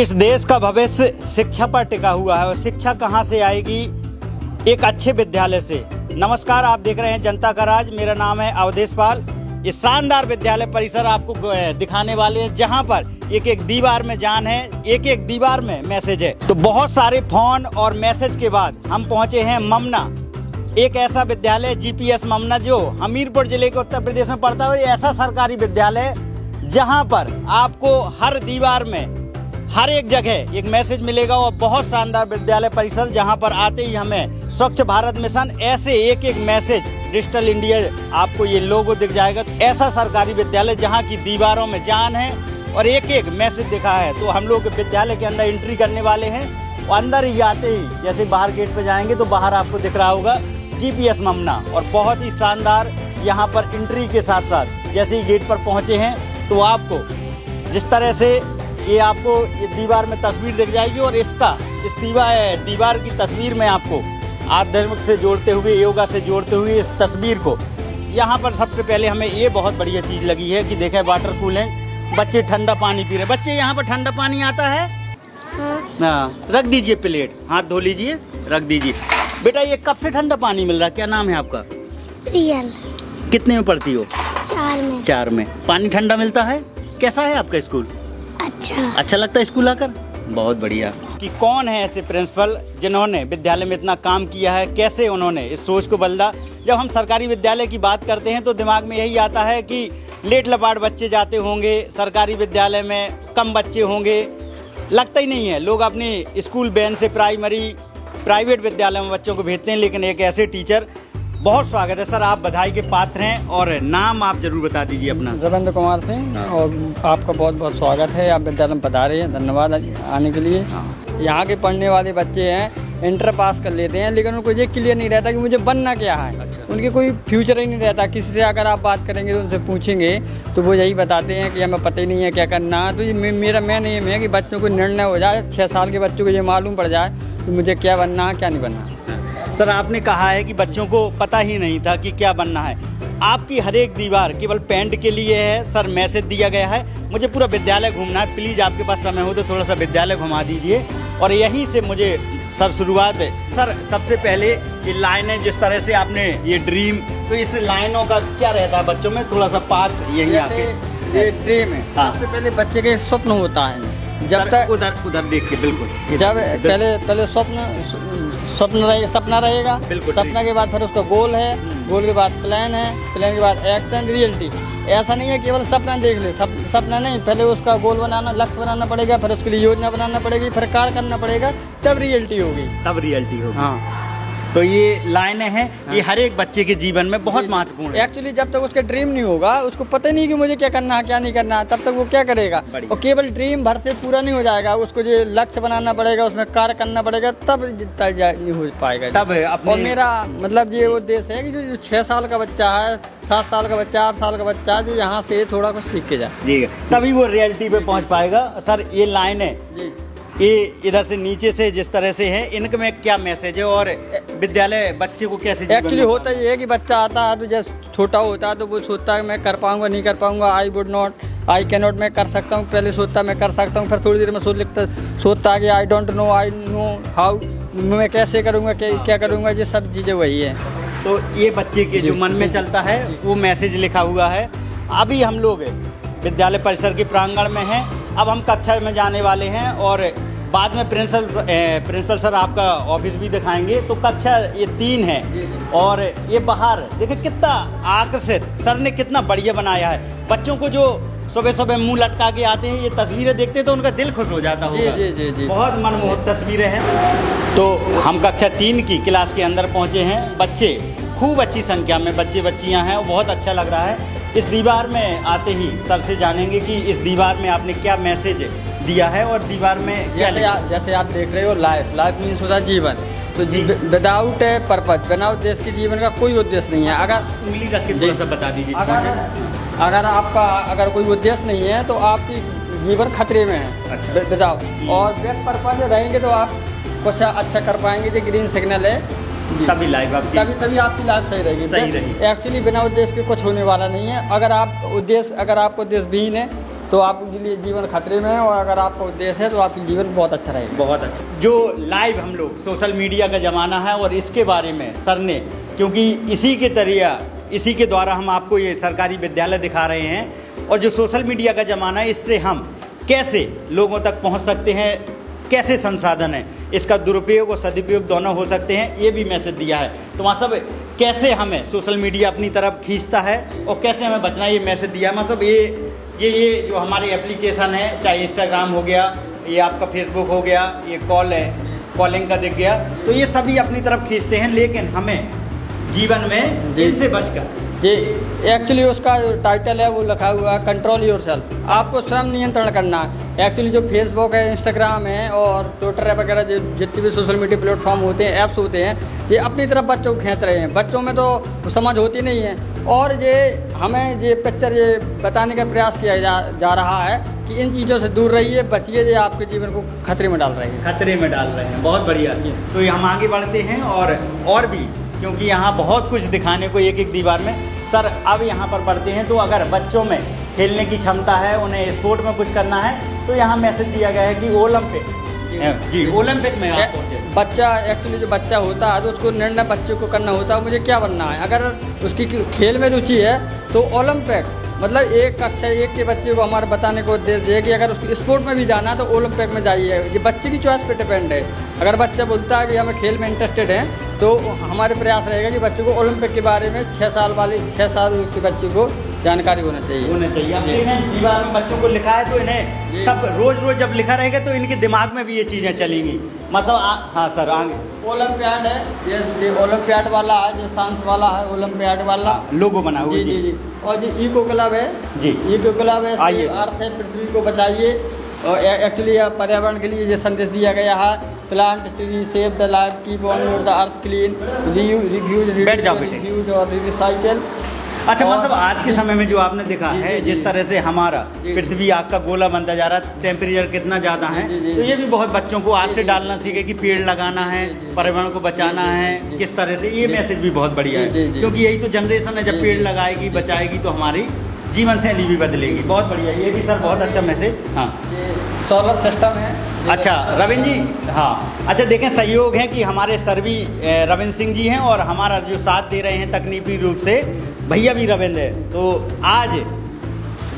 इस देश का भविष्य शिक्षा पर टिका हुआ है और शिक्षा कहाँ से आएगी? एक अच्छे विद्यालय से। नमस्कार, आप देख रहे हैं जनता का राज। मेरा नाम है अवधेश पाल। ये शानदार विद्यालय परिसर आपको दिखाने वाले हैं, जहाँ पर एक एक दीवार में जान है, एक एक दीवार में मैसेज है। तो बहुत सारे फोन और मैसेज के बाद हम पहुँचे हैं ममना, एक ऐसा विद्यालय जीपीएस ममना जो हमीरपुर जिले के उत्तर प्रदेश में पड़ता है। और ये ऐसा सरकारी विद्यालय जहाँ पर आपको हर दीवार में हर एक जगह एक मैसेज मिलेगा। और बहुत शानदार विद्यालय परिसर, जहां पर आते ही हमें स्वच्छ भारत मिशन, ऐसे एक एक मैसेज, डिजिटल इंडिया, आपको ये लोगो दिख जाएगा। ऐसा सरकारी विद्यालय जहां की दीवारों में जान है और एक एक मैसेज दिखा है। तो हम लोग विद्यालय के अंदर एंट्री करने वाले हैं और अंदर ही आते ही जैसे बाहर गेट पे जाएंगे तो बाहर आपको दिख रहा होगा जीपीएस ममना। और बहुत ही शानदार यहाँ पर एंट्री के साथ साथ जैसे ही गेट पर पहुँचे हैं तो आपको जिस तरह से ये आपको ये दीवार में तस्वीर दिख जाएगी। और इस दीवार की तस्वीर में आपको आध्यात्मिक से जोड़ते हुए, योगा से जोड़ते हुए इस तस्वीर को, यहाँ पर सबसे पहले हमें ये बहुत बढ़िया चीज़ लगी है कि देखें वाटर कूलिंग, बच्चे ठंडा पानी पी रहे। बच्चे यहाँ पर ठंडा पानी आता है, हाँ, रख दीजिए प्लेट, हाथ धो लीजिए, रख दीजिए। बेटा ये कब से ठंडा पानी मिल रहा है? क्या नाम है आपका? रियल। कितने में पढ़ती हो? 4 में। 4 में। पानी ठंडा मिलता है? कैसा है आपका स्कूल? अच्छा लगता है स्कूल आकर? बहुत बढ़िया। कि कौन है ऐसे प्रिंसिपल जिन्होंने विद्यालय में इतना काम किया है, कैसे उन्होंने इस सोच को बदला? जब हम सरकारी विद्यालय की बात करते हैं तो दिमाग में यही आता है कि लेट लपाट बच्चे जाते होंगे, सरकारी विद्यालय में कम बच्चे होंगे। लगता ही नहीं है। लोग अपनी स्कूल वैन से प्राइवेट विद्यालय में बच्चों को भेजते हैं, लेकिन एक ऐसे टीचर। बहुत स्वागत है सर, आप बधाई के पात्र हैं। और नाम आप जरूर बता दीजिए अपना। रविंद्र कुमार सिंह। और आपका बहुत बहुत स्वागत है, आप विद्यालय में पधारे हैं, धन्यवाद आने के लिए। यहाँ के पढ़ने वाले बच्चे हैं, इंटर पास कर लेते हैं, लेकिन उनको ये क्लियर नहीं रहता कि मुझे बनना क्या है। अच्छा। उनके कोई फ्यूचर ही नहीं रहता। किसी से अगर आप बात करेंगे तो उनसे पूछेंगे तो वो यही बताते हैं कि हमें पता ही नहीं है क्या करना है। तो ये मेरा मेन एम है कि बच्चों को निर्णय हो जाए, 6 साल के बच्चों को ये मालूम पड़ जाए कि मुझे क्या बनना है, क्या नहीं बनना है। सर आपने कहा है कि बच्चों को पता ही नहीं था कि क्या बनना है। आपकी हर एक दीवार केवल पेंट के लिए है। सर मैसेज दिया गया है, मुझे पूरा विद्यालय घूमना है, प्लीज़ आपके पास समय हो तो थोड़ा सा विद्यालय घुमा दीजिए। और यहीं से मुझे सर शुरुआत है। सर सबसे पहले ये लाइनें, जिस तरह से आपने ये ड्रीम, तो इस लाइनों का क्या रहता है बच्चों में? थोड़ा सा पास यही आके ये ड्रीम है। हाँ। सबसे पहले बच्चे के स्वप्न होता है। जब तक उधर देखिए, बिल्कुल। जब पहले सपना रहेगा। बिल्कुल। सपना के बाद फिर उसका गोल है, गोल के बाद प्लान है, प्लान के बाद एक्शन, रियलिटी। ऐसा नहीं है केवल सपना देख ले, सपना नहीं, पहले उसका गोल बनाना, लक्ष्य बनाना पड़ेगा, फिर उसके लिए योजना बनाना पड़ेगी, फिर कार्य करना पड़ेगा, तब रियलिटी होगी। हाँ। तो ये लाइनें हैं, ये हर एक बच्चे के जीवन में बहुत महत्वपूर्ण है। एक्चुअली जब तक उसका ड्रीम नहीं होगा, उसको पता नहीं कि मुझे क्या करना है, क्या नहीं करना है, तब तक वो क्या करेगा? और केवल ड्रीम भर से पूरा नहीं हो जाएगा, उसको ये लक्ष्य बनाना पड़ेगा, उसमें कार्य करना पड़ेगा, तब नहीं हो पाएगा। तब और मेरा मतलब ये उद्देश्य है कि जो 6 साल का बच्चा है, 7 साल का बच्चा, 8 साल का बच्चा, जो यहाँ से थोड़ा कुछ सीख के जाए जी, तभी वो रियलिटी पे पहुँच पाएगा। सर ये लाइनें जी, ये इधर से नीचे से जिस तरह से है, इनके में क्या मैसेज है और विद्यालय बच्चे को कैसे? एक्चुअली होता ये है कि बच्चा आता है तो जैसे छोटा होता है तो वो सोचता है मैं कर पाऊंगा, नहीं कर पाऊंगा, I would not, I can not, मैं कर सकता हूँ। पहले सोचता मैं कर सकता हूँ, फिर थोड़ी देर में सोचता है कि I don't know, I know how, मैं कैसे करूँगा, क्या करूँगा, ये सब चीज़ें वही है। तो ये बच्चे के जो मन में चलता है वो मैसेज लिखा हुआ है। अभी हम लोग विद्यालय परिसर के प्रांगण में हैं, अब हम कक्षा में जाने वाले हैं और बाद में प्रिंसिपल सर आपका ऑफिस भी दिखाएंगे। तो कक्षा ये 3 है और ये बाहर देखिए कितना आकर्षित, सर ने कितना बढ़िया बनाया है। बच्चों को जो सुबह सुबह मुंह लटका के आते हैं, ये तस्वीरें देखते हैं तो उनका दिल खुश हो जाता होगा। जी। बहुत मनमोहक तस्वीरें हैं। तो हम कक्षा 3 की क्लास के अंदर पहुँचे हैं। बच्चे खूब अच्छी संख्या में बच्चियाँ हैं, बहुत अच्छा लग रहा है। इस दीवार में आते ही सबसे जानेंगे कि इस दीवार में आपने क्या मैसेज दिया है और दीवार में जैसे आप देख रहे हो, लाइफ मीन्स होता है जीवन। तो विदाउट ए पर्पज, बिना उद्देश्य के जीवन का कोई उद्देश्य नहीं है। अगर उंगली रख के थोड़ा सा बता दीजिए। अगर आपका कोई उद्देश्य नहीं है तो आपकी जीवन खतरे में है। अच्छा। विदाउट और विद पर्पज रहेंगे तो आप कुछ अच्छा कर पाएंगे। जो ग्रीन सिग्नल है तभी लाइफ आपकी तभी आपकी लाइफ सही रहेगी। एक्चुअली बिना उद्देश्य के कुछ होने वाला नहीं है। अगर आपका उद्देश्य विहीन है तो आपके लिए जीवन खतरे में है, और अगर आपका उद्देश्य है तो आपकी जीवन बहुत अच्छा रहेगा। बहुत अच्छा। जो लाइव हम लोग सोशल मीडिया का ज़माना है और इसके बारे में सर ने, क्योंकि इसी के द्वारा हम आपको ये सरकारी विद्यालय दिखा रहे हैं, और जो सोशल मीडिया का ज़माना है इससे हम कैसे लोगों तक पहुंच सकते हैं, कैसे संसाधन है, इसका दुरुपयोग और सदुपयोग दोनों हो सकते हैं, ये भी मैसेज दिया है। तो वहाँ सब कैसे हमें सोशल मीडिया अपनी तरफ खींचता है और कैसे हमें बचना है, ये मैसेज दिया है। मतलब ये जो हमारे एप्लीकेशन है, चाहे इंस्टाग्राम हो गया, ये आपका फेसबुक हो गया, ये कॉलिंग का दिख गया, तो ये सभी अपनी तरफ खींचते हैं, लेकिन हमें जीवन में इनसे बचकर जी, एक्चुअली उसका जो टाइटल है वो लिखा हुआ है कंट्रोल योरसेल्फ। आपको स्वयं नियंत्रण करना है। एक्चुअली जो फेसबुक है, इंस्टाग्राम है और ट्विटर वगैरह जितने भी सोशल मीडिया प्लेटफॉर्म होते हैं, ऐप्स होते हैं, ये अपनी तरफ बच्चों को खींच रहे हैं। बच्चों में तो समझ होती नहीं है, और ये हमें ये पिक्चर ये बताने का प्रयास किया जा रहा है कि इन चीज़ों से दूर रहिए, बचिए, ये आपके जीवन को खतरे में डाल रहे हैं। बहुत बढ़िया। तो ये हम आगे बढ़ते हैं और भी, क्योंकि यहाँ बहुत कुछ दिखाने को एक दीवार में। सर अब यहाँ पर बढ़ते हैं, तो अगर बच्चों में खेलने की क्षमता है, उन्हें स्पोर्ट में कुछ करना है, तो यहाँ मैसेज दिया गया है कि ओलंपिक में आप पहुँचे। बच्चा एक्चुअली जो बच्चा होता है तो उसको निर्णय बच्चे को करना होता है मुझे क्या बनना है। अगर उसकी खेल में रुचि है तो ओलंपिक, मतलब एक कक्षा 1 के बच्चे को हमारे बताने का उद्देश्य है कि अगर उसको स्पोर्ट में भी जाना है तो ओलंपिक में जाइए। ये बच्चे की चॉइस पे डिपेंड है। अगर बच्चा बोलता है कि हमें खेल में इंटरेस्टेड है, तो हमारे प्रयास रहेगा कि बच्चे को ओलंपिक के बारे में 6 साल के बच्चे को जानकारी होना चाहिए। अब इन्हें दीवार में बच्चों को लिखा है, तो इन्हें सब रोज जब लिखा रहेगा तो इनके दिमाग में भी ये चीज़ें चलेंगी। मतलब हाँ सर, आगे ओलंपियाड है, ये ओलंपियाड वाला है, जो साइंस वाला है, ओलंपियाड वाला लोगो बना हुआ। जी। और ये इको क्लब है जी, इको क्लब है, अर्थ है, पृथ्वी को बचाइए। और एक्चुअली पर्यावरण के लिए ये संदेश दिया गया है, plant tree, save the life, keep on the earth clean, reviews और रिसाइकल। अच्छा, मतलब आज के समय में जो आपने देखा है, जिस तरह से हमारा पृथ्वी आग का गोला बनता जा रहा है, टेम्परेचर कितना ज़्यादा है, तो ये भी बहुत बच्चों को आज से डालना सीखे कि पेड़ लगाना है, पर्यावरण को बचाना है, किस तरह से। ये मैसेज भी बहुत बढ़िया है, क्योंकि यही तो जनरेशन है, जब पेड़ लगाएगी, बचाएगी, तो हमारी जीवन शैली भी बदलेगी। बहुत बढ़िया, ये भी सर बहुत अच्छा मैसेज। हाँ, सोलर सिस्टम है। अच्छा रविंद्र जी, हाँ अच्छा, देखें सहयोग है कि हमारे सर भी रविंद्र सिंह जी हैं, और हमारा जो साथ दे रहे हैं तकनीकी रूप से भैया भी रविंद्र है। तो आज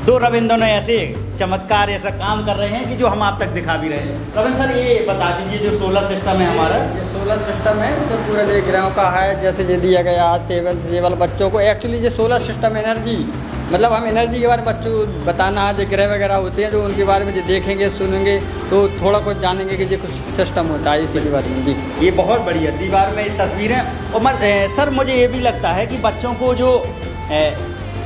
2 रविंद्रों ने ऐसे चमत्कार, ऐसा काम कर रहे हैं कि जो हम आप तक दिखा भी रहे हैं। रविंद्र सर ये बता दीजिए, जो सोलर सिस्टम है हमारा, ये सोलर सिस्टम है तो पूरे ग्रहों का है, जैसे ये दिया गया आज 7 से वाले बच्चों को। एक्चुअली ये सोलर सिस्टम एनर्जी, मतलब हम एनर्जी के बारे में बच्चों को बताना है, जो ग्रह वगैरह होते हैं, जो उनके बारे में जो देखेंगे, सुनेंगे, तो थोड़ा कुछ जानेंगे कि ये कुछ सिस्टम होता है इसी के बारे में। जी, ये बहुत बढ़िया दीवार में तस्वीरें। और सर मुझे ये भी लगता है कि बच्चों को जो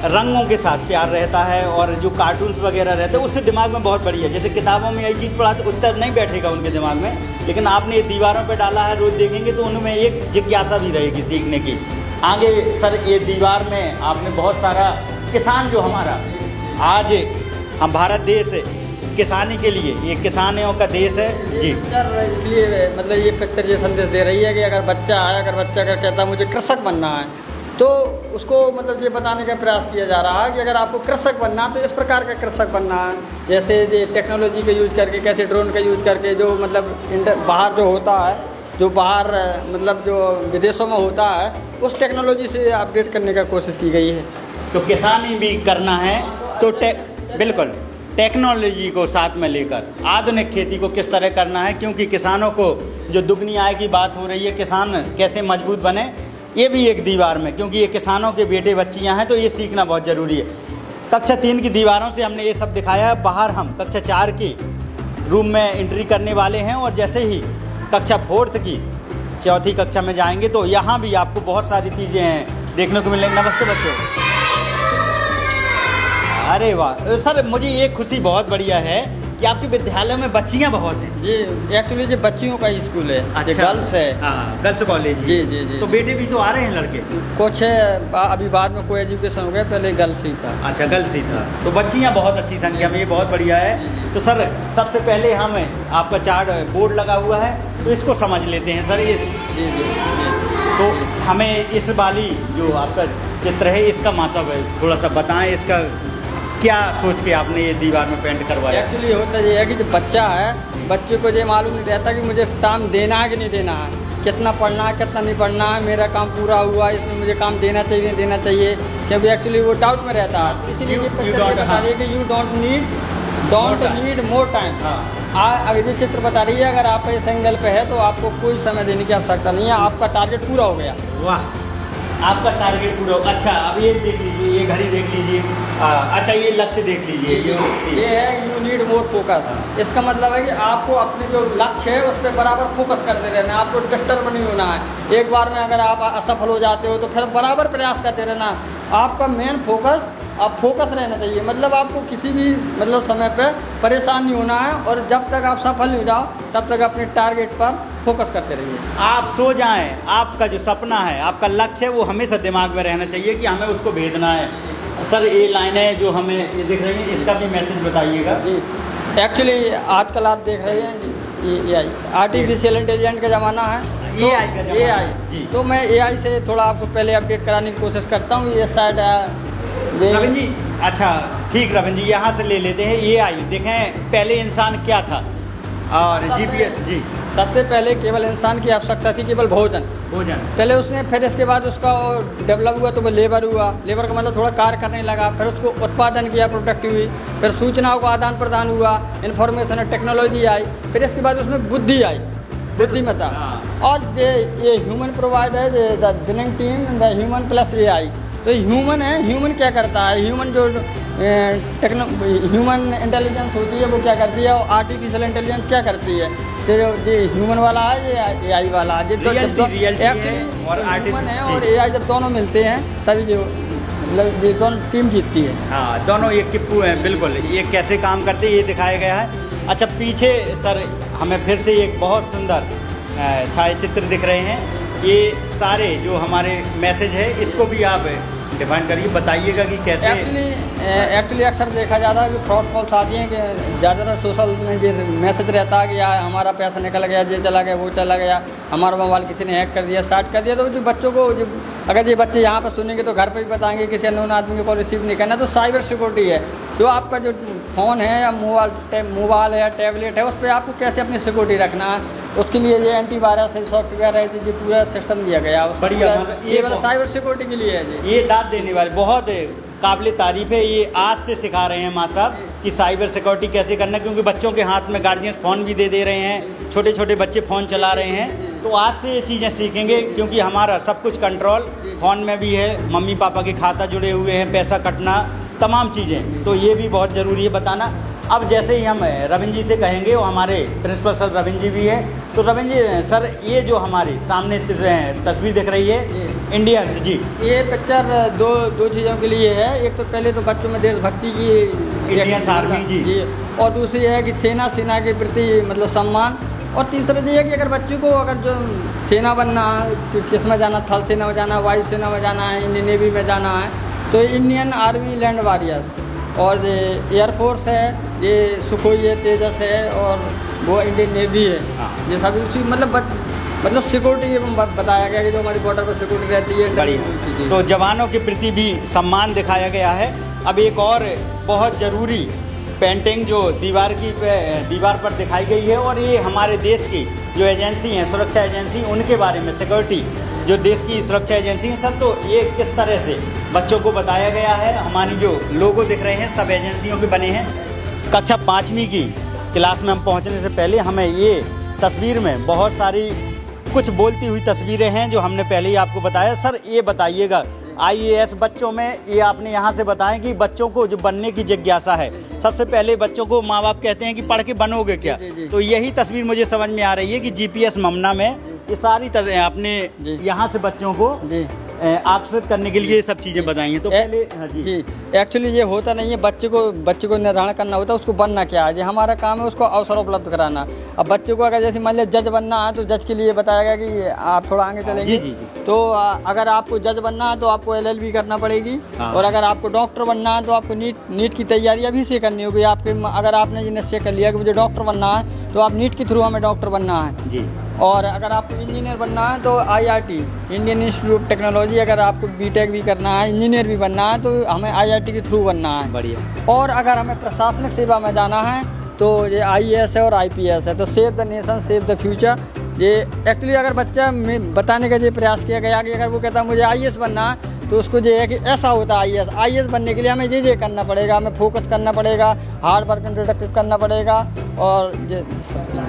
रंगों के साथ प्यार रहता है, और जो कार्टून्स वगैरह रहते हैं, उससे दिमाग में बहुत बढ़िया। जैसे किताबों में यही चीज़ पढ़ा तो उत्तर नहीं बैठेगा उनके दिमाग में, लेकिन आपने ये दीवारों पे डाला है, रोज़ देखेंगे तो उनमें एक जिज्ञासा भी रहेगी सीखने की। आगे सर ये दीवार में आपने बहुत सारा किसान, जो हमारा आज हम भारत देश किसानी के लिए, ये किसानियों का देश है जी। इसलिए मतलब ये पिक्चर ये संदेश दे रही है कि अगर बच्चा है, अगर बच्चा अगर कहता है मुझे कृषक बनना है, तो उसको मतलब ये बताने का प्रयास किया जा रहा है कि अगर आपको कृषक बनना है तो इस प्रकार का कृषक बनना है। जैसे ये टेक्नोलॉजी का यूज़ करके, कैसे ड्रोन का यूज़ करके, जो मतलब बाहर जो होता है, जो बाहर मतलब जो विदेशों में होता है, उस टेक्नोलॉजी से अपडेट करने का कोशिश की गई है। तो किसानी भी करना है तो बिल्कुल टेक्नोलॉजी को साथ में लेकर आधुनिक खेती को किस तरह करना है, क्योंकि किसानों को जो दुगनी आय की बात हो रही है, किसान कैसे मजबूत बने, ये भी एक दीवार में, क्योंकि ये किसानों के बेटे बच्चियां हैं, तो ये सीखना बहुत ज़रूरी है। कक्षा 3 की दीवारों से हमने ये सब दिखाया है। बाहर हम कक्षा 4 की रूम में एंट्री करने वाले हैं, और जैसे ही कक्षा 4 की 4थी कक्षा में जाएंगे तो यहाँ भी आपको बहुत सारी चीज़ें देखने को मिलेंगी। नमस्ते बच्चों। अरे वाह सर, मुझे ये खुशी बहुत बढ़िया है कि आपके विद्यालय में बच्चियां बहुत हैं। जी, एक्चुअली ये बच्चियों का स्कूल है। अच्छा, गर्ल्स है। हाँ, गर्ल्स कॉलेज। जी। तो बेटे भी तो आ रहे हैं, लड़के कुछ है, अभी बाद में कोई एजुकेशन हो गया, पहले गर्ल्स ही था। अच्छा, गर्ल्स ही था। तो बच्चियां बहुत अच्छी संख्या में, ये बहुत बढ़िया है। तो सर सबसे पहले हम आपका चार्ट बोर्ड लगा हुआ है, तो इसको समझ लेते हैं सर। ये जी। तो हमें इस वाली जो आपका चित्र है, इसका मासा थोड़ा सा बताएं, इसका क्या सोच के आपने ये दीवार में पेंट करवाया? एक्चुअली होता ये है कि जो बच्चा है, बच्चे को ये मालूम नहीं रहता कि मुझे काम देना है कि नहीं देना है, कितना पढ़ना है कितना नहीं पढ़ना है, मेरा काम पूरा हुआ इसमें मुझे काम देना चाहिए नहीं देना चाहिए, क्योंकि एक्चुअली वो डाउट में रहता है। इसीलिए ये पिक्चर बता रही है कि you don't need more time. अगर ये चित्र बता रही है अगर आप इस एंगल पे है तो आपको कोई समय देने की आवश्यकता नहीं है, आपका टारगेट पूरा हो गया। वाह, आपका टारगेट पूरा हो। अच्छा, अब ये देख लीजिए, ये घड़ी देख लीजिए। अच्छा, ये लक्ष्य देख लीजिए। ये है यू नीड मोर फोकस। इसका मतलब है कि आपको अपने जो लक्ष्य है उस पर बराबर फोकस करते रहना है, आपको डिस्टर्ब नहीं होना है। एक बार में अगर आप असफल हो जाते हो तो फिर बराबर प्रयास करते रहना। आपका मेन फोकस, आप फोकस रहना चाहिए, मतलब आपको किसी भी मतलब समय पे परेशान नहीं होना है, और जब तक आप सफल नहीं हो जाओ तब तक अपने टारगेट पर फोकस करते रहिए। आप सो जाएं, आपका जो सपना है, आपका लक्ष्य है, वो हमेशा दिमाग में रहना चाहिए कि हमें उसको भेजना है। सर, ये लाइनें जो हमें ये दिख रही हैं, इसका भी मैसेज बताइएगा। जी, एक्चुअली आजकल आप देख रहे हैं ये आर्टिफिशियल इंटेलिजेंस का ज़माना है, AI। तो मैं AI से थोड़ा आपको पहले अपडेट कराने की कोशिश करता हूँ। ये शायद रविंद्र जी, अच्छा ठीक, रविंद्र जी यहाँ से ले लेते हैं। AI देखें, पहले इंसान क्या था और GPS। जी, सबसे पहले केवल इंसान की आवश्यकता थी केवल भोजन। पहले उसने, फिर इसके बाद उसका डेवलप हुआ तो वो लेबर हुआ। लेबर का मतलब थोड़ा कार्य करने लगा, फिर उसको उत्पादन किया, प्रोडक्टिव हुई, फिर सूचनाओं का आदान प्रदान हुआ, इन्फॉर्मेशन और टेक्नोलॉजी आई, फिर इसके बाद उसमें बुद्धि आई, बुद्धिमत्ता। और ये ह्यूमन प्रोवाइड है the winning team the human plus AI। तो ह्यूमन है, ह्यूमन क्या करता है, ह्यूमन जो ह्यूमन इंटेलिजेंस होती है वो क्या करती है, और आर्टिफिशियल इंटेलिजेंस क्या करती है। तो जो ह्यूमन वाला है ये AI वाला है, जो ह्यूमन है और AI जब दोनों मिलते हैं तभी जो मतलब ये दोनों टीम जीतती है। हाँ, दोनों एक टिप्पू हैं, बिल्कुल। ये कैसे काम करते हैं ये दिखाया गया है। अच्छा, पीछे सर हमें फिर से एक बहुत सुंदर छायाचित्र दिख रहे हैं। ये सारे जो हमारे मैसेज है इसको भी आप डिफाइन करिए, बताइएगा कि कैसे। एक्चुअली अक्सर देखा जाता है कि फ्रॉड कॉल्स आती हैं कि ज़्यादातर सोशल में ये मैसेज रहता है कि यार हमारा पैसा निकल गया, ये चला गया, वो चला गया, हमारा मोबाइल किसी ने हैक कर दिया, स्टार्ट कर दिया। तो जो बच्चों को अगर ये बच्चे यहाँ पर सुनेंगे तो घर पर भी बताएंगे किसी अननोन आदमी को कॉल रिसीव नहीं करना। तो साइबर सिक्योरिटी है, जो आपका जो फ़ोन है या मोबाइल है या टैबलेट है उस पर आपको कैसे अपनी सिक्योरिटी रखना है, उसके लिए ये एंटीवायरस है, सॉफ्टवेयर है, ये पूरा सिस्टम दिया गया है। बढ़िया, ये वाला साइबर सिक्योरिटी के लिए है जी। ये दाद देने वाले बहुत काबिल तारीफ है। ये आज से सिखा रहे हैं माँ साहब कि साइबर सिक्योरिटी कैसे करना, क्योंकि बच्चों के हाथ में गार्जियंस फ़ोन भी दे रहे हैं, छोटे छोटे बच्चे फ़ोन चला रहे हैं। तो आज से ये चीज़ें सीखेंगे, क्योंकि हमारा सब कुछ कंट्रोल फ़ोन में भी है, मम्मी पापा के खाता जुड़े हुए हैं, पैसा कटना, तमाम चीज़ें। तो ये भी बहुत ज़रूरी है बताना। अब जैसे ही हम रविंद्र जी से कहेंगे, वो हमारे प्रिंसिपल सर रविंद्र जी भी है। तो रविंद्र जी सर, ये जो हमारे सामने तस्वीर दिख रही है इंडियंस जी, ये पिक्चर दो चीज़ों के लिए है। एक तो पहले तो बच्चों में देशभक्ति की, इंडियन आर्मी जी, और दूसरी है कि सेना के प्रति मतलब सम्मान, और तीसरा ये है कि अगर बच्चों को अगर जो सेना बनना है, किस में जाना, थल सेना में जाना, वायु सेना में जाना है, इंडियन नेवी में जाना है, तो इंडियन आर्मी लैंड वॉरियर्स, और ये एयरफोर्स है, ये सुखोई है, तेजस है, और वो इंडियन नेवी है। ये सभी उसी मतलब सिक्योरिटी बताया गया कि जो हमारी बॉर्डर पर सिक्योरिटी रहती है। बढ़िया, तो जवानों के प्रति भी सम्मान दिखाया गया है। अब एक और बहुत ज़रूरी पेंटिंग जो दीवार पर दिखाई गई है, और ये हमारे देश की जो एजेंसी हैं, सुरक्षा एजेंसी, उनके बारे में, सिक्योरिटी जो देश की सुरक्षा एजेंसी है सर, तो ये किस तरह से बच्चों को बताया गया है। हमारी जो लोगो दिख रहे हैं सब एजेंसियों के बने हैं। कक्षा 5वीं की क्लास में हम पहुंचने से पहले हमें ये तस्वीर में बहुत सारी कुछ बोलती हुई तस्वीरें हैं जो हमने पहले ही आपको बताया। सर, ये बताइएगा IAS बच्चों में, ये आपने यहाँ से बताएं कि बच्चों को जो बनने की जिज्ञासा है, सबसे पहले बच्चों को माँ बाप कहते हैं कि पढ़ के बनोगे क्या। तो यही तस्वीर मुझे समझ में आ रही है कि GPS ममना में ये सारी आपने यहाँ से बच्चों को आकर्षित करने के लिए ये सब चीज़ें बताई हैं। तो पहले जी एक्चुअली ये होता नहीं है, बच्चे को निर्धारण करना होता है उसको बनना क्या है। जो हमारा काम है उसको अवसर उपलब्ध कराना। अब बच्चे को अगर जैसे मान लिया जज बनना है तो जज के लिए बताया गया कि आप थोड़ा आगे चलेंगे। जी। तो अगर आपको जज बनना है तो आपको LLB करना पड़ेगी, और अगर आपको डॉक्टर बनना है तो आपको नीट की तैयारी अभी से करनी होगी। अगर आपने ये निश्चय कर लिया कि मुझे डॉक्टर बनना है तो आप नीट के थ्रू हमें डॉक्टर बनना है जी। और अगर आपको इंजीनियर बनना है तो IIT Indian institute of technology, अगर आपको बीटेक भी करना है, इंजीनियर भी बनना है तो हमें IIT के थ्रू बनना है। बढ़िया। और अगर हमें प्रशासनिक सेवा में जाना है तो ये IAS है और IPS है। तो save the nation save the future, ये एक्चुअली अगर बच्चा में बताने का ये प्रयास किया गया कि अगर वो कहता है मुझे IAS बनना है तो उसको ये है कि ऐसा होता है IAS बनने के लिए हमें ये करना पड़ेगा, हमें फोकस करना पड़ेगा, हार्ड वर्क एंड डिडक्टिव करना पड़ेगा और ये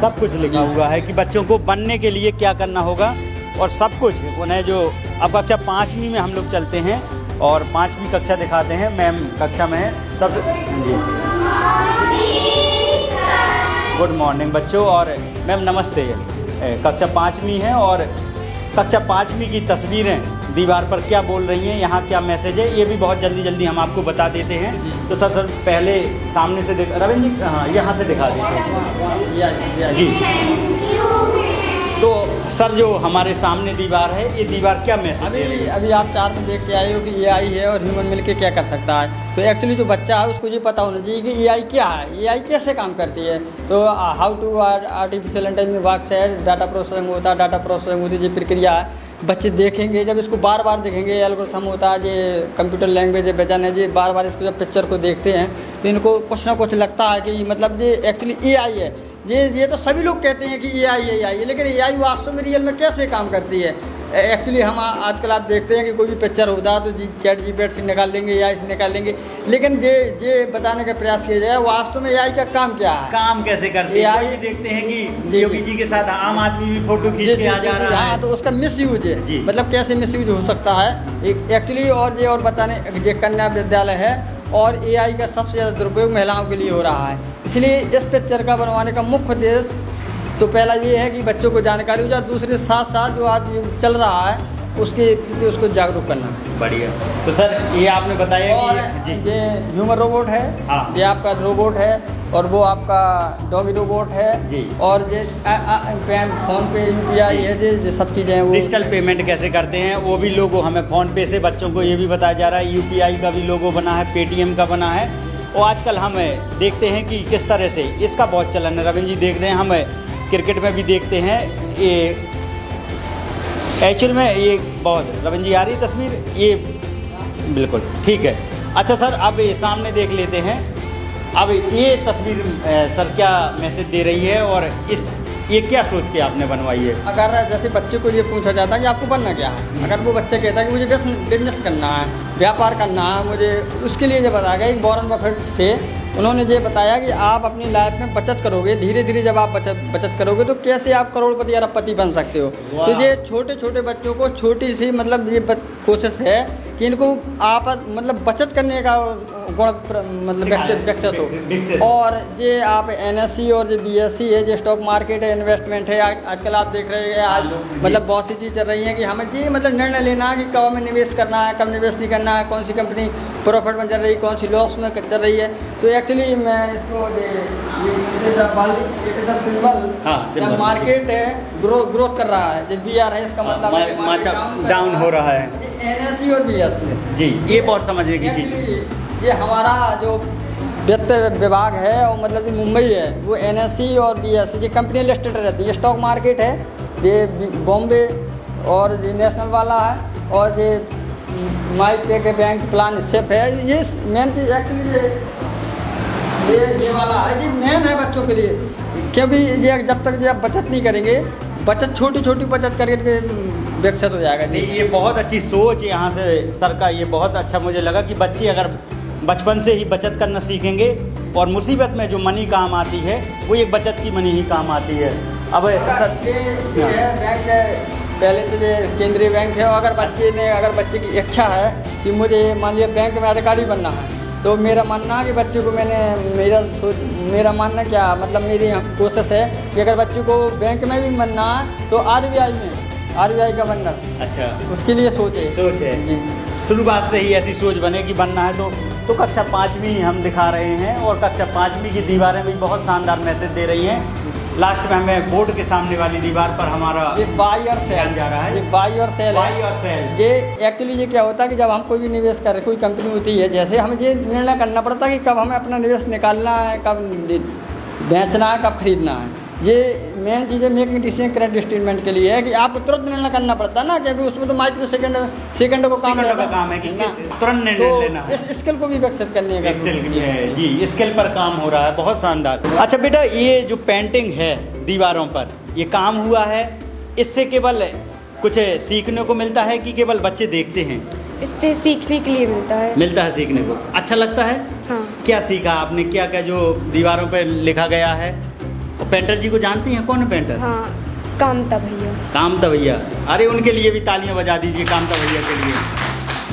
सब कुछ लिखा हुआ है कि बच्चों को बनने के लिए क्या करना होगा और सब कुछ उन्हें जो अब कक्षा 5वीं में हम लोग चलते हैं और 5वीं कक्षा दिखाते हैं, मैम कक्षा में है सब जी। गुड मॉर्निंग बच्चों और मैम नमस्ते। कक्षा 5वीं है और कक्षा 5वीं की तस्वीरें दीवार पर क्या बोल रही हैं, यहाँ क्या मैसेज है, ये भी बहुत जल्दी हम आपको बता देते हैं। तो सर पहले सामने से देख रविंद्र जी, हाँ यहाँ से दिखा देते हैं जी। तो सर जो हमारे सामने दीवार है ये दीवार क्या मैसेज अभी आप 4 में देख के आए हो कि AI है और ह्यूमन मिलके क्या कर सकता है। तो एक्चुअली जो बच्चा है उसको ये पता होना चाहिए कि AI क्या है, AI कैसे काम करती है। तो how to artificial intelligence works है, डाटा प्रोसेसिंग होता है, डाटा प्रोसेसिंग होती है, ये प्रक्रिया है। बच्चे देखेंगे, जब इसको बार बार देखेंगे, एल्गोरिथम होता है, ये कंप्यूटर लैंग्वेज है, वजन है, ये बार बार इसको जब पिक्चर को देखते हैं तो इनको कुछ ना कुछ लगता है कि मतलब ये एक्चुअली AI है। ये तो सभी लोग कहते हैं कि AI है, लेकिन AI वास्तव में रियल में कैसे काम करती है। एक्चुअली हम आजकल आप देखते हैं कि कोई भी पिक्चर होता है तो ChatGPT से निकाल लेंगे, AI से निकाल लेंगे, लेकिन ये बताने का प्रयास किया जाए वास्तव में AI का काम क्या है, काम कैसे करती है। AI देखते हैं कि योगी जी के साथ आम आदमी भी फोटो खींच के आ जा रहा है, तो उसका मिसयूज है, मतलब कैसे मिसयूज हो सकता है एक्चुअली। और बताने ये कन्या विद्यालय है और AI का सबसे ज़्यादा दुरुपयोग महिलाओं के लिए हो रहा है। इसलिए इस पिक्चर का बनवाने का मुख्य उद्देश्य तो पहला ये है कि बच्चों को जानकारी हो जाए, दूसरे साथ साथ जो आज चल रहा है उसके प्रति उसको जागरूक करना है। बढ़िया। तो सर ये आपने बताया और कि ये ह्यूमन रोबोट है, हाँ। ये आपका रोबोट है और वो आपका डॉगी रोबोट है जी। और ये फोन पे UPI है, ये सब चीज़ें हैं। वो डिजिटल पेमेंट कैसे करते हैं वो भी लोगो हमें फ़ोन पे से बच्चों को ये भी बताया जा रहा है। UPI का भी लोगो बना है, Paytm का बना है। और आजकल हम देखते हैं कि किस तरह से इसका बहुत चलन है। रविंद्र जी देखते हैं, हम क्रिकेट में भी देखते हैं, ये एक्चुअल में ये बहुत रविंद्र जी आ रही तस्वीर, ये बिल्कुल ठीक है। अच्छा सर अब ये सामने देख लेते हैं, अब ये तस्वीर सर क्या मैसेज दे रही है और ये क्या सोच के आपने बनवाई है। अगर जैसे बच्चे को ये पूछा जाता है कि आपको बनना क्या है, अगर वो बच्चा कहता है कि मुझे बिजनेस करना है, व्यापार करना है, मुझे उसके लिए ये बताया गया। एक वॉरेन बफेट थे, उन्होंने ये बताया कि आप अपनी लाइफ में बचत करोगे, धीरे धीरे जब आप बचत करोगे तो कैसे आप करोड़पति अरबपति बन सकते हो। तो ये छोटे छोटे बच्चों को छोटी सी मतलब ये कोशिश है कि इनको आप मतलब बचत करने का गुण मतलब विकसित हो। और ये आप NSE और ये BSE है, ये स्टॉक मार्केट है, इन्वेस्टमेंट है। आजकल आप देख रहे हैं आज मतलब बहुत सी चीज़ चल रही हैं कि हमें ये मतलब निर्णय लेना है कि कब हमें निवेश करना है, कब निवेश नहीं करना है, कौन सी कंपनी प्रॉफिट में चल रही है, कौन सी लॉस में चल रही है। तो एक्चुअली मैं इसको सिंबल मार्केट है ग्रोथ कर रहा है, जो VR है इसका मतलब डाउन हो रहा है। NSE और BSE जी, ये बहुत समझने की चीज़। ये हमारा जो वित्त विभाग है और मतलब जो मुंबई है वो NSE और BSE ये कंपनी लिस्टेड रहती है। स्टॉक मार्केट है ये बॉम्बे और ये नेशनल वाला है और ये माई पे के बैंक प्लान सिप है। ये मेन चीज़ एक्चुअली ये वाला है, ये मेन है बच्चों के लिए, क्योंकि ये जब तक आप बचत नहीं करेंगे, बचत छोटी छोटी बचत करके विकसित हो जाएगा। नहीं ये बहुत अच्छी सोच यहाँ से सर का, ये बहुत अच्छा मुझे लगा कि बच्चे अगर बचपन से ही बचत करना सीखेंगे और मुसीबत में जो मनी काम आती है वो एक बचत की मनी ही काम आती है। अब सर ये बैंक है, पहले तो ये केंद्रीय बैंक है। और अगर बच्चे की इच्छा है कि मुझे मान लिया बैंक में अधिकारी बनना है तो मेरा मानना है कि बच्चे को मेरा मानना क्या मतलब मेरी कोशिश है कि अगर बच्चे को बैंक में भी बनना है तो RBI का बनना। अच्छा, उसके लिए सोच है जी। शुरुआत से ही ऐसी सोच बने कि बनना है तो कक्षा 5वीं हम दिखा रहे हैं और कक्षा 5वीं की दीवारें भी बहुत शानदार मैसेज दे रही हैं। लास्ट में हमें बोर्ड के सामने वाली दीवार पर हमारा ये बाई और सेल जा रहा है, ये बाई और सेल ये एक्चुअली ये क्या होता है कि जब हम कोई भी निवेश कर कोई कंपनी होती है, जैसे हमें ये निर्णय करना पड़ता है कि कब हमें अपना निवेश निकालना है, कब बेचना है, कब खरीदना है। ये मेन चीज़ है मेकिंग डिसीजन करेक्ट स्टेटमेंट के लिए है कि आपको तुरंत निर्णय करना पड़ता है ना, क्योंकि उसमें तो माइक्रो सेकंड को काम सेकंडों का काम है कि तुरंत निर्णय लेना है। इस स्किल को भी विकसित करने का जी स्किल पर काम हो रहा है, बहुत शानदार। अच्छा बेटा, ये जो पेंटिंग है दीवारों पर ये काम हुआ है, इससे केवल कुछ सीखने को मिलता है कि केवल बच्चे देखते हैं? इससे सीखने के लिए मिलता है सीखने को। अच्छा लगता है? हाँ। क्या सीखा आपने, क्या क्या जो दीवारों पर लिखा गया है? और पेंटर जी को जानती हैं? कौन है पेंटर? हाँ, कामता भैया। कामता भैया, अरे उनके लिए भी तालियां बजा दीजिए कामता भैया के लिए,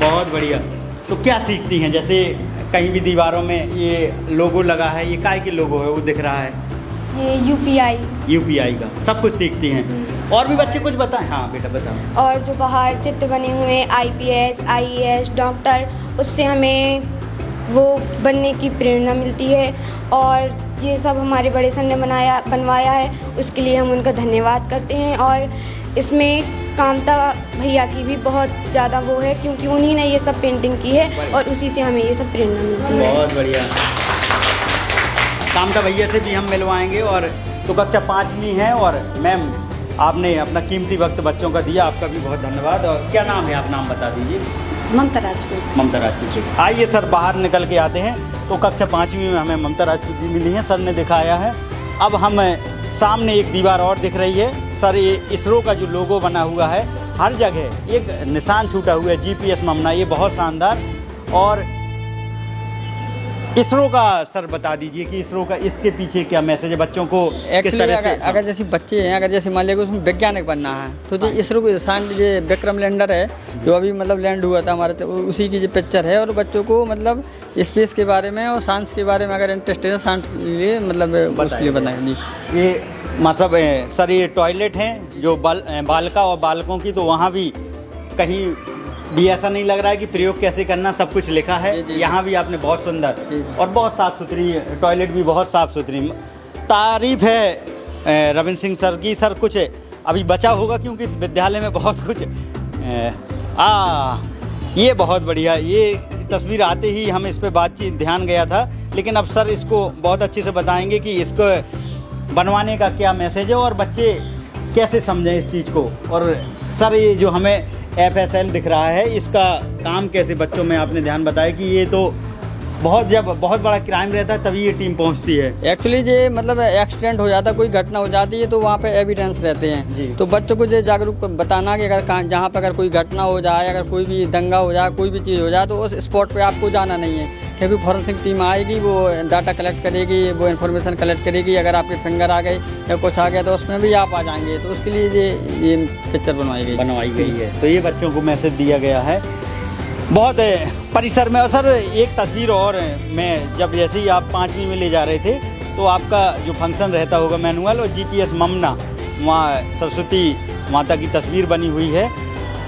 बहुत बढ़िया। तो क्या सीखती हैं, जैसे कहीं भी दीवारों में ये लोगो लगा है, ये काय के लोगो है वो दिख रहा है? ये यूपीआई का सब कुछ सीखती हैं। और भी बच्चे कुछ बताएं? हाँ बेटा बताओ। और जो बाहर चित्र बने हुए हैं आईपीएस, आईएएस, डॉक्टर, उससे हमें वो बनने की प्रेरणा मिलती है। और ये सब हमारे बड़े सर ने बनवाया है, उसके लिए हम उनका धन्यवाद करते हैं। और इसमें कामता भैया की भी बहुत ज़्यादा वो है, क्योंकि उन्हीं ने ये सब पेंटिंग की है और उसी से हमें ये सब प्रेरणा मिलती है। बहुत बढ़िया। कामता भैया से भी हम मिलवाएंगे। और तो कक्षा 5वीं है और मैम आपने अपना कीमती वक्त बच्चों का दिया, आपका भी बहुत धन्यवाद। और क्या नाम है, आप नाम बता दीजिए। ममता राजपूत। ममता राजपूत। आइए सर बाहर निकल के आते हैं। तो कक्षा 5वीं में हमें ममता राजपूत जी मिली हैं, सर ने दिखाया है। अब हम सामने एक दीवार और दिख रही है सर, ये इसरो का जो लोगो बना हुआ है, हर जगह एक निशान छूटा हुआ है जीपीएस ममना, ये बहुत शानदार। और इसरो का सर बता दीजिए कि इसरो का इसके पीछे क्या मैसेज है बच्चों को किस तरह से? अगर जैसे बच्चे हैं, अगर जैसे मान लीजिए उसमें वैज्ञानिक बनना है तो जो इसरो को जो विक्रम लैंडर है जो अभी मतलब लैंड हुआ था हमारे, तो उसी की जो पिक्चर है। और बच्चों को मतलब स्पेस के बारे में और साइंस के बारे में अगर इंटरेस्ट है, साइंस के लिए मतलब उसके लिए बताएंगे। ये मतलब सर ये टॉयलेट हैं जो बालिका और बालकों की, तो वहाँ भी कहीं भी ऐसा नहीं लग रहा है कि प्रयोग कैसे करना, सब कुछ लिखा है। यहाँ भी आपने बहुत सुंदर और बहुत साफ़ सुथरी टॉयलेट भी बहुत साफ़ सुथरी। तारीफ है रविंद्र सिंह सर की। सर कुछ अभी बचा होगा क्योंकि इस विद्यालय में बहुत कुछ ये बहुत बढ़िया। ये तस्वीर आते ही हम इस पर बातचीत ध्यान गया था, लेकिन अब सर इसको बहुत अच्छे से बताएंगे कि इसको बनवाने का क्या मैसेज है और बच्चे कैसे समझें इस चीज़ को। और सर ये जो हमें FSL दिख रहा है, इसका काम कैसे बच्चों में आपने ध्यान बताया कि ये तो जब बहुत बड़ा क्राइम रहता है तभी ये टीम पहुंचती है। एक्चुअली ये मतलब एक्सीडेंट हो जाता है, कोई घटना हो जाती है तो वहाँ पे एविडेंस रहते हैं, तो बच्चों को ये जागरूक बताना कि अगर जहाँ पर अगर कोई घटना हो जाए, अगर कोई भी दंगा हो जाए, कोई भी चीज़ हो जाए, तो उस स्पॉट पे आपको जाना नहीं है, क्योंकि फॉरेंसिक टीम आएगी, वो डाटा कलेक्ट करेगी, वो इन्फॉर्मेशन कलेक्ट करेगी। अगर आपके फिंगर आ गए या कुछ आ गया तो उसमें भी आप आ जाएंगे। तो उसके लिए ये पिक्चर बनवाई गई है। तो ये बच्चों को मैसेज दिया गया है बहुत परिसर में। और सर एक तस्वीर और मैं जब जैसे ही आप 5वीं में ले जा रहे थे तो आपका जो फंक्शन रहता होगा मैनुअल और जीपीएस ममना, वहाँ सरस्वती माता की तस्वीर बनी हुई है।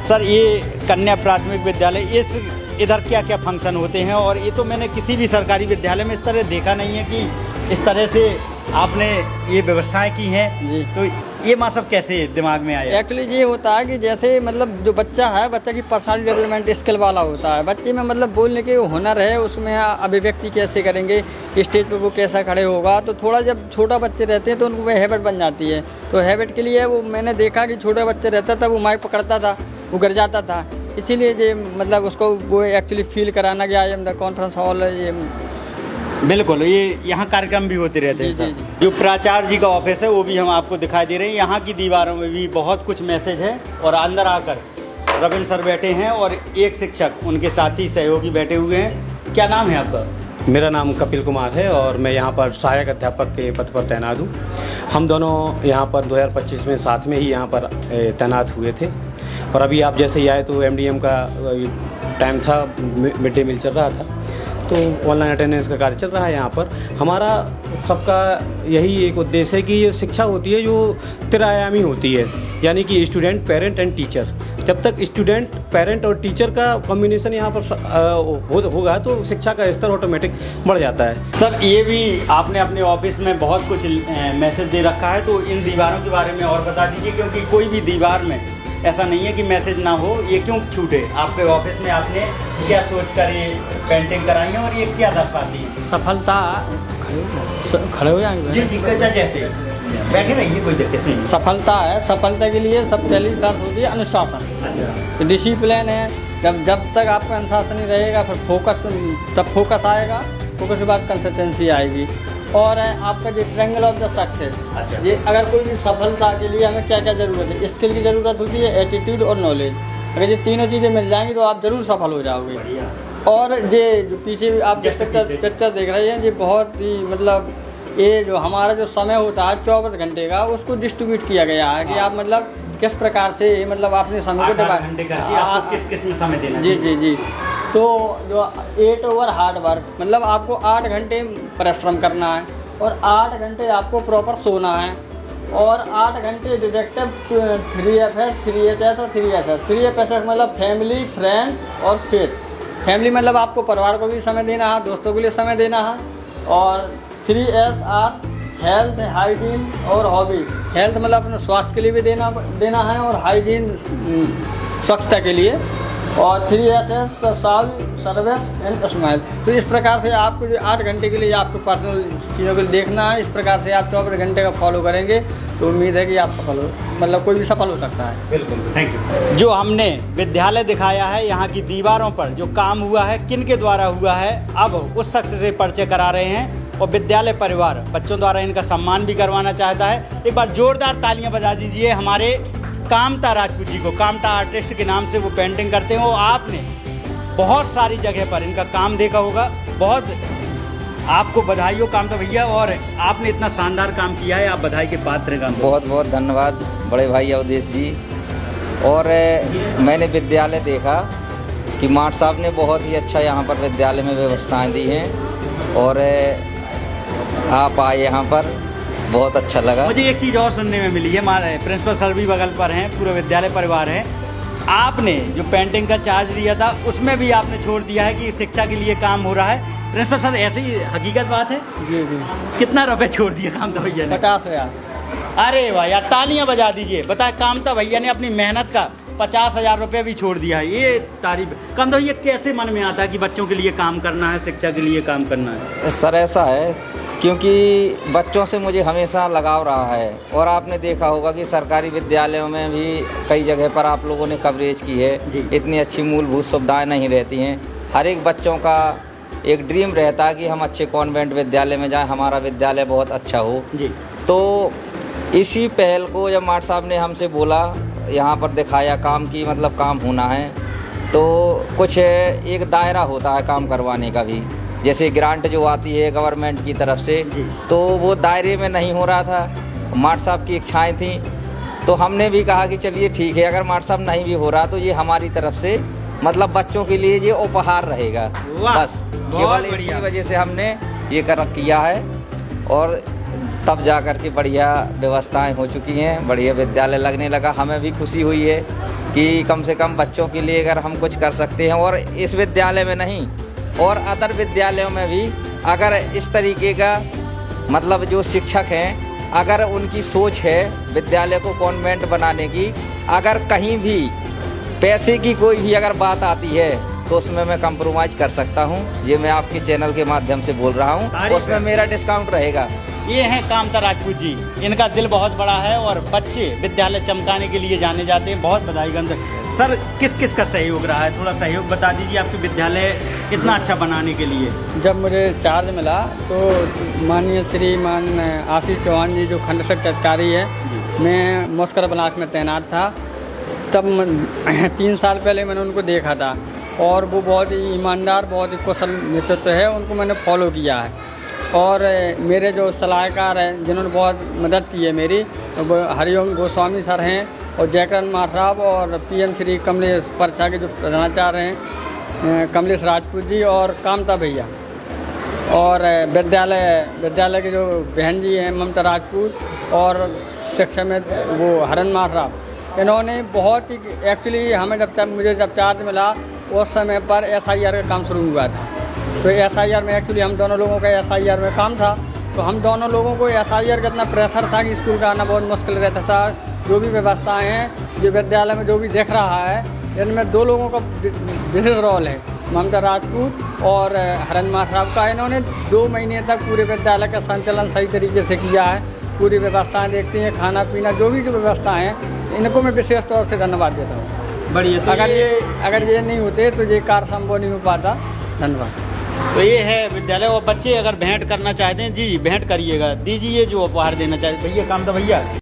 सर ये कन्या प्राथमिक विद्यालय, इधर क्या क्या फंक्शन होते हैं? और ये तो मैंने किसी भी सरकारी विद्यालय में इस तरह देखा नहीं है कि इस तरह से आपने ये व्यवस्थाएं की हैं। तो ये माँ सब कैसे दिमाग में आया? एक्चुअली ये होता है कि जैसे मतलब जो बच्चा है, बच्चा की पर्सनालिटी डेवलपमेंट स्किल वाला होता है। बच्चे में मतलब बोलने के हुनर है, उसमें अभिव्यक्ति कैसे करेंगे, स्टेज पे वो कैसा खड़े होगा। तो थोड़ा जब छोटा बच्चे रहते हैं तो उनको वह हैबिट बन जाती है। तो हैबिट के लिए वो मैंने देखा कि छोटा बच्चा रहता था वो माइक पकड़ता था, वो गिर जाता था। इसीलिए ये मतलब उसको वो एक्चुअली फील कराना कि I am the conference hall. ये बिल्कुल, ये यहाँ कार्यक्रम भी होते रहते हैं सर। जो प्राचार्य जी का ऑफिस है वो भी हम आपको दिखाई दे रहे हैं। यहाँ की दीवारों में भी बहुत कुछ मैसेज है। और अंदर आकर रविंद्र सर बैठे हैं और एक शिक्षक उनके साथी सहयोगी बैठे हुए हैं। क्या नाम है आपका? मेरा नाम कपिल कुमार है और मैं यहाँ पर सहायक अध्यापक के पद पर तैनात हूँ। हम दोनों यहाँ पर 2025 में साथ में ही यहाँ पर तैनात हुए थे। और अभी आप जैसे ही आए तो MDM का टाइम था, मिड डे मील चल रहा था, तो ऑनलाइन अटेंडेंस का कार्य चल रहा है। यहाँ पर हमारा सबका यही एक उद्देश्य है कि ये शिक्षा होती है जो त्रिआयामी होती है, यानी कि स्टूडेंट, पेरेंट एंड टीचर। जब तक स्टूडेंट, पेरेंट और टीचर का कॉम्बिनेशन यहाँ पर होगा तो शिक्षा का स्तर ऑटोमेटिक बढ़ जाता है। सर ये भी आपने अपने ऑफिस में बहुत कुछ मैसेज दे रखा है, तो इन दीवारों के बारे में और बता दीजिए, क्योंकि कोई भी दीवार में ऐसा नहीं है कि मैसेज ना हो। ये क्यों छूटे? आपके ऑफिस में आपने क्या सोच कर ये पेंटिंग कराई है और ये क्या दर्शाती है? सफलता खड़े हो जाएंगे जी, जैसे बैठे रहिए, कोई दिक्कत नहीं। सफलता है, सफलता के लिए सब पहली शर्त होती है अनुशासन। अच्छा, डिसिप्लिन है। जब तक आपका अनुशासन नहीं रहेगा फिर तब फोकस आएगा, फोकस के बाद कंसिस्टेंसी आएगी। और आपका जो ट्रायंगल ऑफ द सक्सेस, अच्छा। ये अगर कोई भी सफलता के लिए हमें क्या क्या ज़रूरत है, स्किल की ज़रूरत होती है, एटीट्यूड और नॉलेज। अगर ये तीनों चीज़ें मिल जाएंगी तो आप ज़रूर सफल हो जाओगे। बढ़िया। और ये जो पीछे आप पिक्चर देख रहे हैं, ये बहुत ही मतलब ये जो हमारा जो समय होता है 24 घंटे का, उसको डिस्ट्रीब्यूट किया गया है कि आप मतलब किस प्रकार से मतलब अपने समय को घंटे करके आपको किस में समय देना। जी। तो जो 8 ओवर हार्ड वर्क, मतलब आपको 8 घंटे परिश्रम करना है और 8 घंटे आपको प्रॉपर सोना है और 8 घंटे डिडक्टिव 3FS 3HS और 3SS। 3FS मतलब फैमिली, फ्रेंड और फेथ। फैमिली मतलब आपको परिवार को भी समय देना है, दोस्तों के लिए समय देना है। और 3SR हेल्थ, हाइजीन और हॉबी। हेल्थ मतलब अपने स्वास्थ्य के लिए भी देना है और हाइजीन स्वच्छता के लिए। और 3SS तो सर्विस एंड स्माइल। तो इस प्रकार से आपको जो 8 घंटे के लिए आपको पर्सनल चीज़ों को देखना है, इस प्रकार से आप 24 घंटे का फॉलो करेंगे तो उम्मीद है कि आप सफल हो, मतलब कोई भी सफल हो सकता है। बिल्कुल, थैंक यू। जो हमने विद्यालय दिखाया है, यहाँ की दीवारों पर जो काम हुआ है, किन के द्वारा हुआ है, अब उस शख्स से परिचय करा रहे हैं। और विद्यालय परिवार बच्चों द्वारा इनका सम्मान भी करवाना चाहता है। एक बार जोरदार तालियां बजा दीजिए हमारे कामता राजपूत जी को। कामता आर्टिस्ट के नाम से वो पेंटिंग करते हैं। वो आपने बहुत सारी जगह पर इनका काम देखा होगा। बहुत आपको बधाई हो कामता भैया, और आपने इतना शानदार काम किया है, आप बधाई के पात्र हैं। कामता, बहुत बहुत धन्यवाद बड़े भाई अवधेश जी। और मैंने विद्यालय देखा कि माठ साहब ने बहुत ही अच्छा यहाँ पर विद्यालय में व्यवस्थाएं दी हैं और आप आए यहाँ पर, बहुत अच्छा लगा। मुझे एक चीज़ और सुनने में मिली है, हमारे प्रिंसिपल सर भी बगल पर हैं, पूरा विद्यालय परिवार है। आपने जो पेंटिंग का चार्ज लिया था उसमें भी आपने छोड़ दिया है कि शिक्षा के लिए काम हो रहा है। प्रिंसिपल सर, ऐसे ही हकीकत बात है? जी। कितना रुपए छोड़ दिया कामता भैया ने? 50,000। अरे वाह यार, तालियां बजा दीजिए। बताए कामता भैया ने अपनी मेहनत का 50,000 रुपये भी छोड़ दिया है। ये तारीफ। कामता भैया, कैसे मन में आता है कि बच्चों के लिए काम करना है, शिक्षा के लिए काम करना है? सर ऐसा है क्योंकि बच्चों से मुझे हमेशा लगाव रहा है और आपने देखा होगा कि सरकारी विद्यालयों में भी कई जगह पर आप लोगों ने कवरेज की है। इतनी अच्छी मूलभूत सुविधाएं नहीं रहती हैं। हर एक बच्चों का एक ड्रीम रहता है कि हम अच्छे कॉन्वेंट विद्यालय में जाएं, हमारा विद्यालय बहुत अच्छा हो जी। तो इसी पहल को जब माठ साहब ने हमसे बोला, यहाँ पर दिखाया काम की मतलब काम होना है, तो कुछ एक दायरा होता है काम करवाने का भी। जैसे ग्रांट जो आती है गवर्नमेंट की तरफ से, तो वो दायरे में नहीं हो रहा था। माठ साहब की इच्छाएं थी तो हमने भी कहा कि चलिए ठीक है, अगर माठ साहब नहीं भी हो रहा तो ये हमारी तरफ से मतलब बच्चों के लिए ये उपहार रहेगा। बस केवल इसी वजह से हमने ये किया है और तब जा कर के बढ़िया व्यवस्थाएं हो चुकी हैं, बढ़िया विद्यालय लगने लगा। हमें भी खुशी हुई है कि कम से कम बच्चों के लिए अगर हम कुछ कर सकते हैं, और इस विद्यालय में नहीं और अदर विद्यालयों में भी अगर इस तरीके का मतलब जो शिक्षक हैं, अगर उनकी सोच है विद्यालय को कॉन्वेंट बनाने की, अगर कहीं भी पैसे की कोई भी अगर बात आती है तो उसमें मैं कंप्रोमाइज़ कर सकता हूं। ये मैं आपके चैनल के माध्यम से बोल रहा हूं, उसमें मेरा डिस्काउंट रहेगा। ये हैं कामता राजपूत जी, इनका दिल बहुत बड़ा है और बच्चे विद्यालय चमकाने के लिए जाने जाते हैं। बहुत बधाई। सर, किस किस का सहयोग रहा है, थोड़ा सहयोग बता दीजिए आपके विद्यालय इतना अच्छा बनाने के लिए। जब मुझे चार्ज मिला तो माननीय श्रीमान आशीष चौहान जी जो खंड शिक्षा अधिकारी है, मैं मस्कर ब्लॉक में तैनात था, तब 3 साल पहले मैंने उनको देखा था और वो बहुत ही ईमानदार, बहुत ही कुशल नेतृत्व है, उनको मैंने फॉलो किया है। और मेरे जो सलाहकार हैं जिन्होंने बहुत मदद की है मेरी, वो हरिओम गोस्वामी सर हैं और जयकरण माठ साहब और PM श्री कमलेश परचा के जो प्रधानाचार्य हैं कमलेश राजपूत जी और कामता भैया, और विद्यालय के जो बहन जी हैं ममता राजपूत और शिक्षा में वो हरन माठ साहब, इन्होंने बहुत ही एक्चुअली हमें मुझे जब चार्ज मिला उस समय पर SIR का काम शुरू हुआ था। तो SIR में एक्चुअली हम दोनों लोगों का SIR में काम था, तो हम दोनों लोगों को SIR का इतना प्रेशर था कि स्कूल का आना बहुत मुश्किल रहता था। जो भी व्यवस्थाएं हैं, जो विद्यालय में जो भी दिख रहा है, इनमें 2 लोगों का विशेष रोल है, ममता राजपूत और हरन माठ साहब का। इन्होंने 2 महीने तक पूरे विद्यालय का संचालन सही तरीके से किया है पूरी व्यवस्थाएं देखती हैं, खाना पीना जो भी व्यवस्थाएं हैं, इनको मैं विशेष तौर से धन्यवाद देता हूँ। बढ़िया। तो अगर ये नहीं होते तो ये कार्य संभव नहीं हो पाता। धन्यवाद। तो ये है विद्यालय। और बच्चे अगर भेंट करना चाहते हैं जी, भेंट करिएगा, दीजिए जो उपहार देना चाहते। भैया काम था भैया।